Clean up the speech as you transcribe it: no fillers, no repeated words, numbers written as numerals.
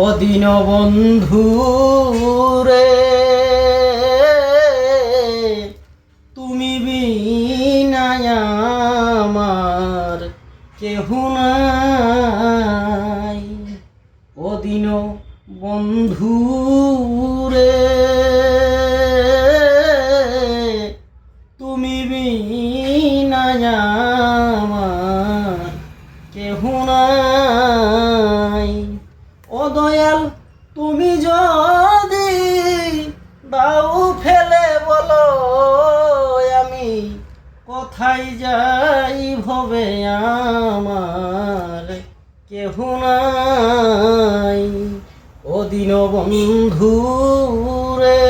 ও দীন বন্ধু রে, তুমি বিনা আমার কেহ নাই। ও দীন বন্ধু রে, তুমি বিনা আমার কেহ নাই। ও দয়াল, তুমি যদি দাও ফেলে বলো, আমি কোথায় যাই ভবে আমার কেহ নাই। ও দীন বন্ধু রে,